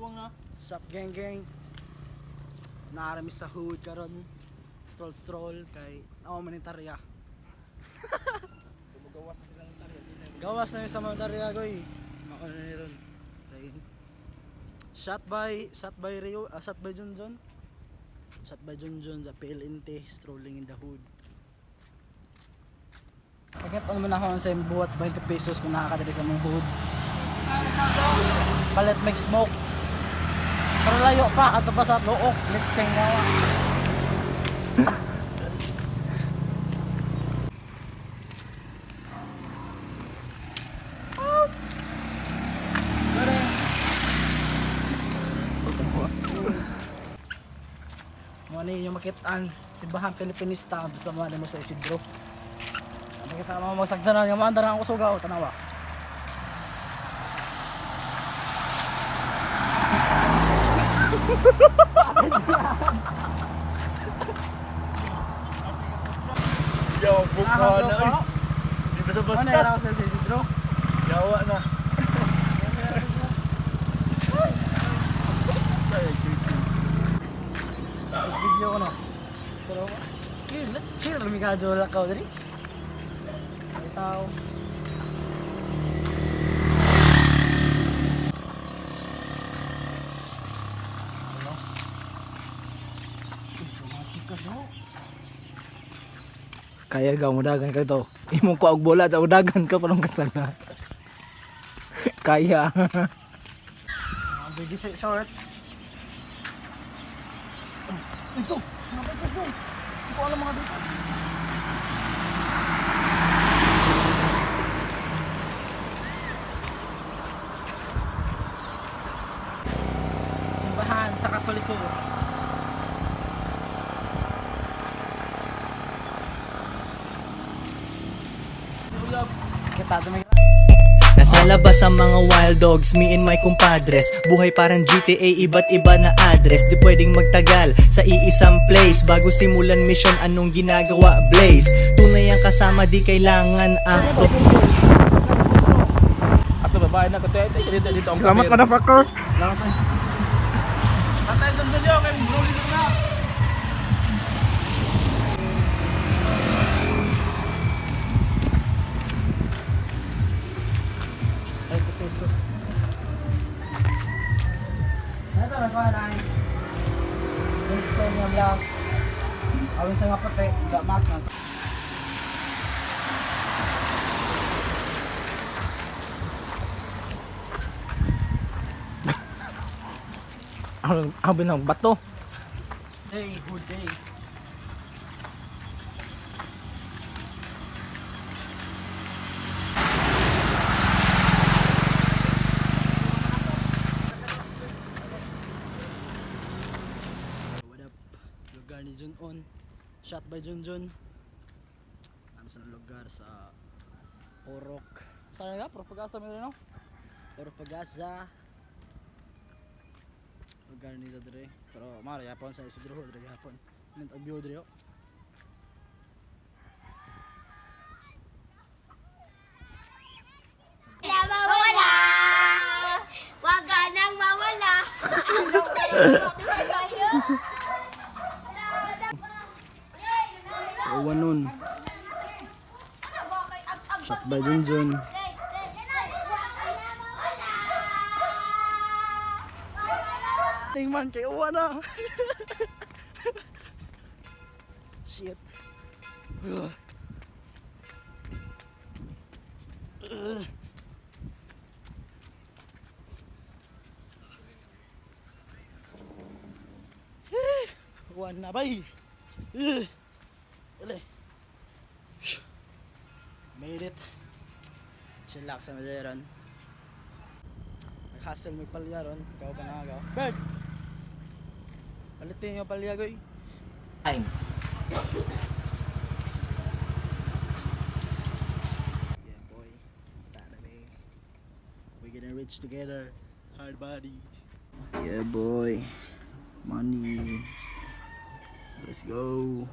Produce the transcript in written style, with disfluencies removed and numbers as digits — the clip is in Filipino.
Buwang na. Sup gang gang. Naarami sa hood karon. Stroll kay manitarya. Gumagawas na sila ng tarya. Gawas na sa manitarya goy. Mauna ni ron. Shot by Rio, shot by Junjun. Shot by Junjun sa PLNT strolling in the hood. Pagat pa naman ako sa buwats 20 pesos kung nakakadali sa mong hood. Palit make smoke. Pero layo pa ato pa sa look. Let's sing na. Mani yung makitaan simbahan Pilipinista sa mga mo sa Isidro. Nakita mo magsagsanan yung mga andarang kusugaw tanawa. Yo, buka na. Di ba sa basta? Ano era sa Isidro? Yawa na. Sa video ko na. Pero chill lumikadyo lang ka diri. Itaw. Kaya ga mudagan ka to. Imong ko og bola ta udagan ka palong kasana. Kaya. Bigis short. Ito. Ito alam mga dito. Simbahan sa Katoliko. Kita sa may Nasa labas ang mga wild dogs, me and my compadres. Buhay parang GTA, iba't iba na address. Di pwedeng magtagal sa iisang place. Bago simulan mission, anong ginagawa Blaze? Tunay ang kasama, di kailangan akto. Ato babae na ko dito ang Salamat motherfucker. Salamat. Patay dun video kay Broly na. Pesos. Ito na pa na. Gusto niya blast. Awin sa mga puti, max na. Ang binang bato. Hey, good day. What up? Lugar ni Junon. Shot by Junjun. Ano sa lugar sa Porok. Saan nga? Propagasa mo rin no? Propagasa. Lugar ni Dre. Pero mara yapon sa Isidro Dre yapon. Nant ang view Dre. Mawala! Wag ka nang mawala! Hanggang kayo! Awan nun. Shot by Junjun. Tingman kay uwan na. Shit. Uwan na bay. Dali. Made it. Chillax sa maderon. Nag-hustle may palya ron. Ikaw ba nakagaw? Bird! Palitin yung palya goy. Time. Yeah boy. Tara we gonna reach together. Hard body. Yeah boy. Money. Let's go.